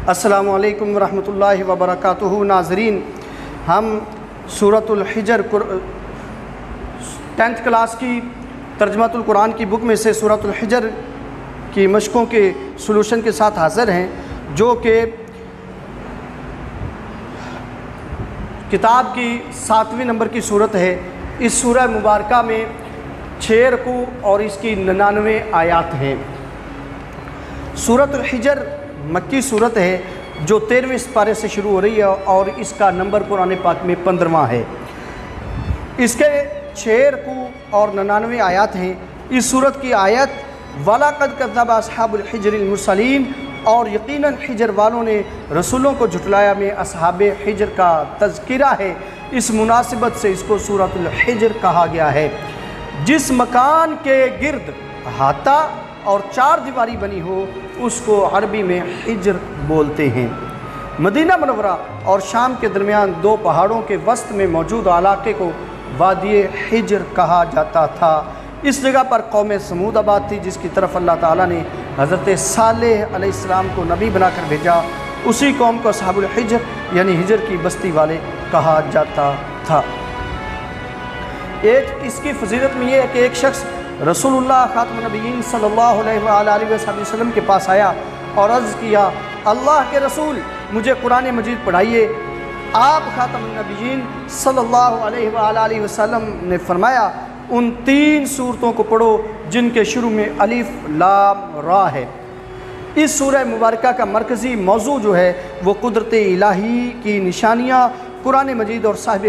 السلام علیکم ورحمۃ اللہ وبرکاتہ۔ ناظرین، ہم سورۃ الحجر 10th کلاس کی ترجمۃ القرآن کی بک میں سے سورۃ الحجر کی مشقوں کے سلوشن کے ساتھ حاضر ہیں، جو کہ کتاب کی 7ویں نمبر کی صورت ہے۔ اس سورہ مبارکہ میں 6 رکوع اور اس کی 99 آیات ہیں۔ سورۃ الحجر مکی صورت ہے جو 13ویں سپارے سے شروع ہو رہی ہے اور اس کا نمبر قرآن پاک میں 15واں ہے۔ اس کے 6 رکوع اور 99 آیات ہیں۔ اس صورت کی آیت وَلَقَدْ كَذَّبَ أَصْحَابُ الْحِجْرِ الْمُرْسَلِينَ، اور یقیناً حجر والوں نے رسولوں کو جھٹلایا میں اصحاب حجر کا تذکرہ ہے۔ اس مناسبت سے اس کو سورۃ الحجر کہا گیا ہے۔ جس مکان کے گرد احاطہ اور 4 دیواری بنی ہو اس کو عربی میں حجر بولتے ہیں۔ مدینہ منورہ اور شام کے درمیان 2 پہاڑوں کے وسط میں موجود علاقے کو وادی حجر کہا جاتا تھا۔ اس جگہ پر قوم سمود آباد تھی، جس کی طرف اللہ تعالیٰ نے حضرت صالح علیہ السلام کو نبی بنا کر بھیجا۔ اسی قوم کو اصحاب الحجر یعنی حجر کی بستی والے کہا جاتا تھا۔ اس کی فضیلت میں یہ ہے کہ ایک شخص رسول اللہ خاتم النبیین صلی اللہ علیہ وسلم کے پاس آیا اور عرض کیا، اللہ کے رسول مجھے قرآن مجید پڑھائیے۔ آپ خاتم النبیین صلی اللہ علیہ وسلم نے فرمایا، ان 3 سورتوں کو پڑھو جن کے شروع میں الف لام را ہے۔ اس سورہ مبارکہ کا مرکزی موضوع جو ہے وہ قدرت الہی کی نشانیاں، قرآن مجید اور صاحب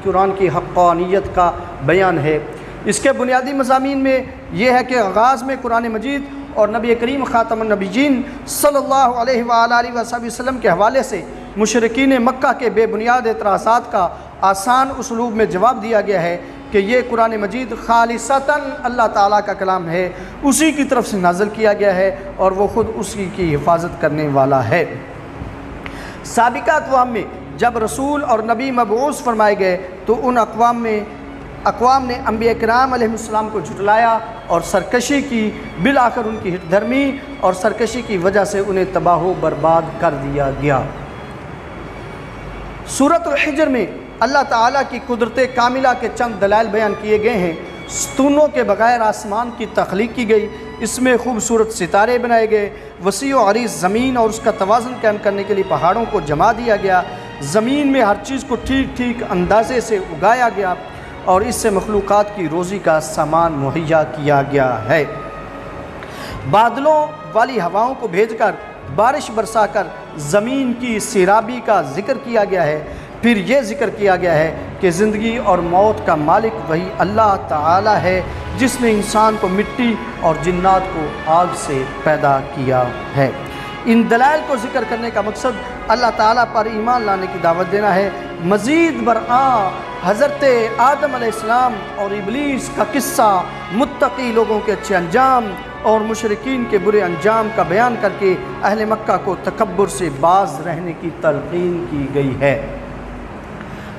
قرآن کی حقانیت کا بیان ہے۔ اس کے بنیادی مضامین میں یہ ہے کہ آغاز میں قرآن مجید اور نبی کریم خاتم النبیین صلی اللہ علیہ وسلم کے حوالے سے مشرکین مکہ کے بے بنیاد اعتراضات کا آسان اسلوب میں جواب دیا گیا ہے کہ یہ قرآن مجید خالصتاً اللہ تعالیٰ کا کلام ہے، اسی کی طرف سے نازل کیا گیا ہے اور وہ خود اسی کی حفاظت کرنے والا ہے۔ سابقہ اقوام میں جب رسول اور نبی مبعوث فرمائے گئے تو ان اقوام نے انبیاء کرام علیہ السلام کو جھٹلایا اور سرکشی کی، بالآخر ان کی ہٹ دھرمی اور سرکشی کی وجہ سے انہیں تباہ و برباد کر دیا گیا۔ سورۃ الحجر میں اللہ تعالیٰ کی قدرت کاملہ کے چند دلائل بیان کیے گئے ہیں۔ ستونوں کے بغیر آسمان کی تخلیق کی گئی، اس میں خوبصورت ستارے بنائے گئے، وسیع و عریض زمین اور اس کا توازن قائم کرنے کے لیے پہاڑوں کو جما دیا گیا، زمین میں ہر چیز کو ٹھیک ٹھیک اندازے سے اگایا گیا اور اس سے مخلوقات کی روزی کا سامان مہیا کیا گیا ہے۔ بادلوں والی ہواؤں کو بھیج کر بارش برسا کر زمین کی سیرابی کا ذکر کیا گیا ہے۔ پھر یہ ذکر کیا گیا ہے کہ زندگی اور موت کا مالک وہی اللہ تعالی ہے جس نے انسان کو مٹی اور جنات کو آگ سے پیدا کیا ہے۔ ان دلائل کو ذکر کرنے کا مقصد اللہ تعالیٰ پر ایمان لانے کی دعوت دینا ہے۔ مزید برآں حضرت آدم علیہ السلام اور ابلیس کا قصہ، متقی لوگوں کے اچھے انجام اور مشرکین کے برے انجام کا بیان کر کے اہل مکہ کو تکبر سے باز رہنے کی تلقین کی گئی ہے۔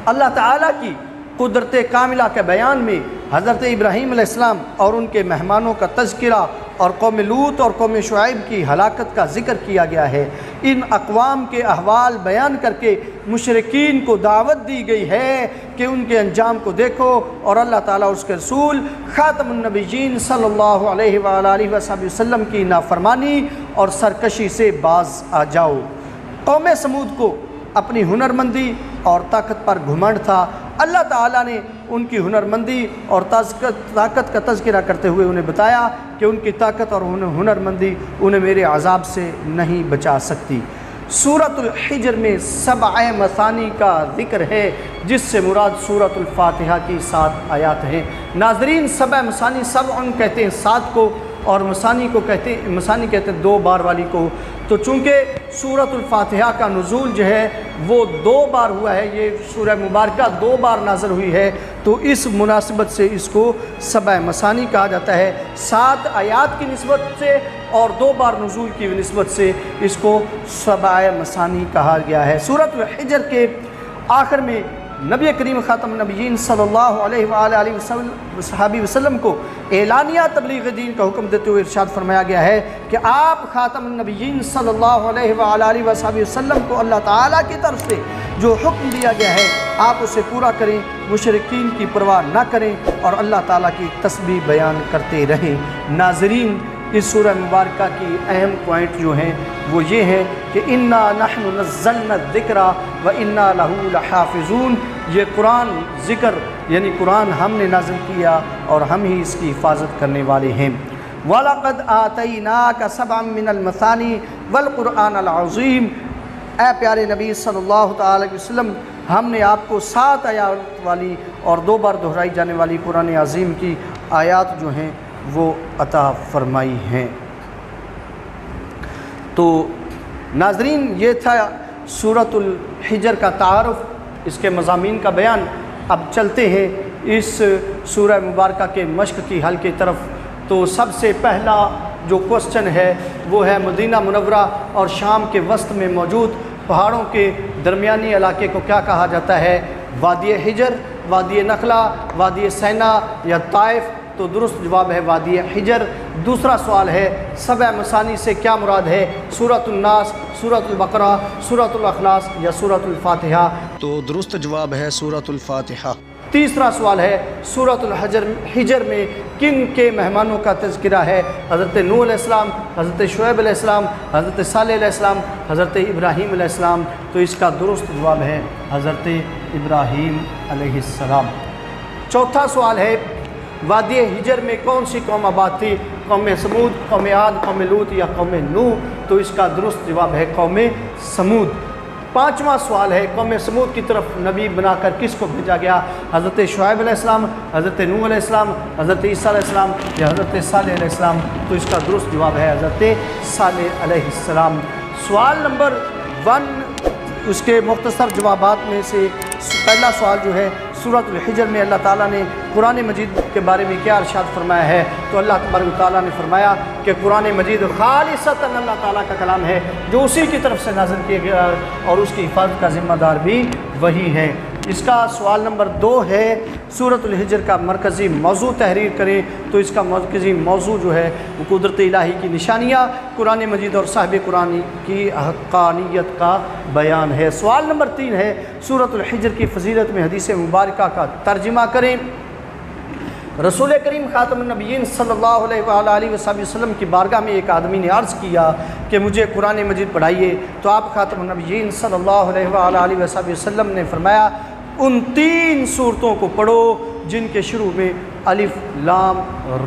اللہ تعالیٰ کی قدرت کاملہ کے بیان میں حضرت ابراہیم علیہ السلام اور ان کے مہمانوں کا تذکرہ اور قوم لوط اور قوم شعیب کی ہلاکت کا ذکر کیا گیا ہے۔ ان اقوام کے احوال بیان کر کے مشرکین کو دعوت دی گئی ہے کہ ان کے انجام کو دیکھو اور اللہ تعالیٰ اس کے رسول خاتم النبیین صلی اللہ علیہ وسلم کی نافرمانی اور سرکشی سے باز آ جاؤ۔ قوم سمود کو اپنی ہنرمندی اور طاقت پر گھمنڈ تھا۔ اللہ تعالیٰ نے ان کی ہنرمندی اور طاقت کا تذکرہ کرتے ہوئے انہیں بتایا کہ ان کی طاقت اور ہنرمندی انہیں میرے عذاب سے نہیں بچا سکتی۔ سورۃ الحجر میں 7 مثانی کا ذکر ہے، جس سے مراد سورۃ الفاتحہ کی 7 آیات ہیں۔ ناظرین، 7 مثانی، 7 کہتے ہیں 7 کو اور مثانی کہتے ہیں 2 بار والی کو۔ تو چونکہ سورۃ الفاتحہ کا نزول جو ہے وہ 2 بار ہوا ہے، یہ سورہ مبارکہ 2 بار نازل ہوئی ہے، تو اس مناسبت سے اس کو 7 مثانی کہا جاتا ہے۔ 7 آیات کی نسبت سے اور 2 بار نزول کی نسبت سے اس کو 7 مثانی کہا گیا ہے۔ سورۃ الحجر کے آخر میں नबी करीम ख़ातम नबीयीन सल्लल्लाहु अलैहि वसल्लम को एलानिया तबलीग दीन का हुक्म देते हुए इरशाद फरमाया गया है कि आप ख़ातम नबीयीन सल्लल्लाहु अलैहि वसल्लम को अल्लाह ताला की तरफ से जो हुक्म दिया गया है आप उसे पूरा करें, मुशरिकीन की परवाह ना करें और अल्लाह ताला की तस्बीह बयान करते रहें। नाज़रीन, इस सूरह मुबारक की अहम पॉइंट जो हैं वो ये है कि इन्ना नहनु नज़्ज़लना ज़िक्रा व इन्ना लहू लहाफ़िज़ून। ये कुरान ज़िक्र यानी कुरान हमने नाज़िल किया और हम ही इसकी हिफाजत करने वाले हैं। वलक़द आतैनाका सबअम मिनल मसानी वल क़ुरआनिल अज़ीम। ऐ प्यारे नबी सल्लल्लाहु अलैहि वसल्लम, हमने आपको 7 आयात वाली और 2 बार दोहराई जाने वाली कुरान अज़ीम की आयात जो हैं वो अता फरमाई हैं। तो नाज़रीन, ये था सूरतुल हिजर का तारुफ़, इसके मज़ामीन का बयान। अब चलते हैं इस सूरह मुबारक के मश्क की हल की तरफ। तो सबसे पहला जो क्वेश्चन है वो है मदीना मुनव्वरा और शाम के वस्त में मौजूद पहाड़ों के दरमियानी इलाके को क्या कहा जाता है? वादी हिजर, वादी नखला, वादी सैना या ताइफ? तो दुरुस्त जवाब है वादी हिजर। दूसरा सवाल है सबअ मसानी से क्या मुराद है? सूरतुल नास, सूरतुल बकरा, सूरतुल अखलास या सूरतुल फातिहा? तो दुरुस्त जवाब है सूरतुल फातिहा। तीसरा सवाल है सूरतुल हिजर में किन के मेहमानों का तज़किरा है? हज़रत नूह अलैहिस्सलाम, हज़रत शुएब अलैहिस्सलाम, हज़रत सालेह अलैहिस्सलाम, हज़रत इब्राहीम अलैहिस्सलाम? तो इसका दुरुस्त जवाब है हज़रत इब्राहीम अलैहिस्सलाम। चौथा सवाल है वादी हिजर में कौन सी कौम आबाद थी? कौम समूद, कौम आद, कौम लूत या कौम नूह? तो इसका दुरुस्त जवाब है कौम समूद। पाँचवा सवाल है कौम समूद की तरफ नबी बनाकर किसको भेजा गया? हज़रत शुएब अलैहिस्सलाम, हज़रत नूह अलैहिस्सलाम, हज़रत ईसा अलैहिस्सलाम या हज़रत सालेह अलैहिस्सलाम? तो इसका दुरुस्त जवाब है हज़रत सालेह अलैहिस्सलाम। सवाल नंबर 1, उसके मुख्तसर जवाबात में से पहला सवाल जो है सूरतुल हिजर में अल्लाह ताला ने कुरान मजीद के बारे में क्या इरशाद फरमाया है? तो अल्लाह तबारक व तआला ने फरमाया कि कुरान मजीद खालिसतन अल्लाह ताला का कलाम है जो उसी की तरफ से नाज़िल किया गया और उसकी हिफाजत का ज़िम्मेदार भी वही है। इसका सवाल नंबर 2 है सूरतुल हिजर का मरकज़ी मौजू तहरीर करें। तो इसका मरकज़ी मौजू जो है वो कुदरत इलाही की निशानियाँ, कुरान मजीद और साहिब कुरान की हक़ानियत का बयान है। सवाल नंबर 3 है सूरतुल हिजर की फ़जीलत में हदीस मुबारक का तर्जुमा करें। रसूल करीम ख़ातमुन नबीयीन सल्लल्लाहु अलैहि वसल्लम की बारगाह में एक आदमी ने अर्ज़ किया कि मुझे कुरान मजीद पढ़ाइए। तो आप ख़ातमुन नबीयीन सल्लल्लाहु अलैहि वसल्लम ने फरमाया उन 3 सूरतों को पढ़ो जिनके शुरू में अलिफ लाम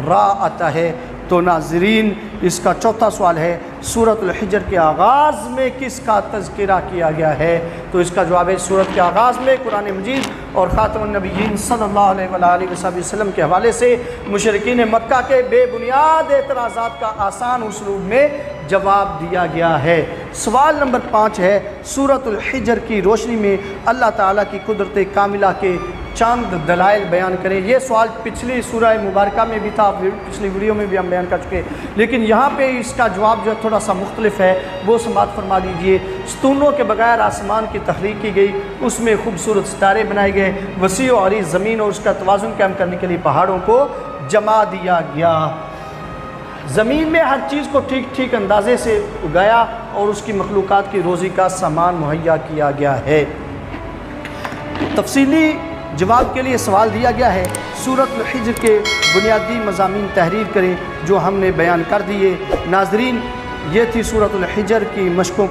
रा आता है। तो नाज़रीन, इसका चौथा सवाल है सूरतुल हिजर के आगाज़ में किसका तज़किरा किया गया है? तो इसका जवाब है सूरत के आगाज़ में कुरान मजीद और ख़ातमुन नबीयीन सल्लल्लाहु अलैहि वसल्लम के हवाले से मुशरिकीन मक्का के बेबुनियाद एतराज़ात का आसान उसलूब में जवाब दिया गया है। सवाल नंबर 5 है सूरतुल हिजर की रोशनी में अल्लाह ताला की कुदरत कामिला के चंद दलाइल बयान करें। ये सवाल पिछली सूरह मुबारका में भी था, पिछली वीडियो में भी हम बयान कर चुके, लेकिन यहाँ पे इसका जवाब जो थोड़ा सा मुख्तलिफ है, वो समात फरमा दीजिए। स्तूनों के बगैर आसमान की तख्लीक की गई, उसमें खूबसूरत सितारे बनाए गए, वसी और अरीज़ ज़मीन और उसका तवाज़ुन कायम करने के लिए पहाड़ों को जमा दिया गया, ज़मीन में हर चीज़ को ठीक ठीक अंदाजे से उगाया और उसकी मखलूक़ात की रोज़ी का सामान मुहैया किया गया है। तफसीली जवाब के लिए सवाल दिया गया है सूरतुल हिजर के बुनियादी मज़ामीन तहरीर करें जो हमने बयान कर दिए। नाज़रीन, ये थी सूरतुल हिजर की मशकों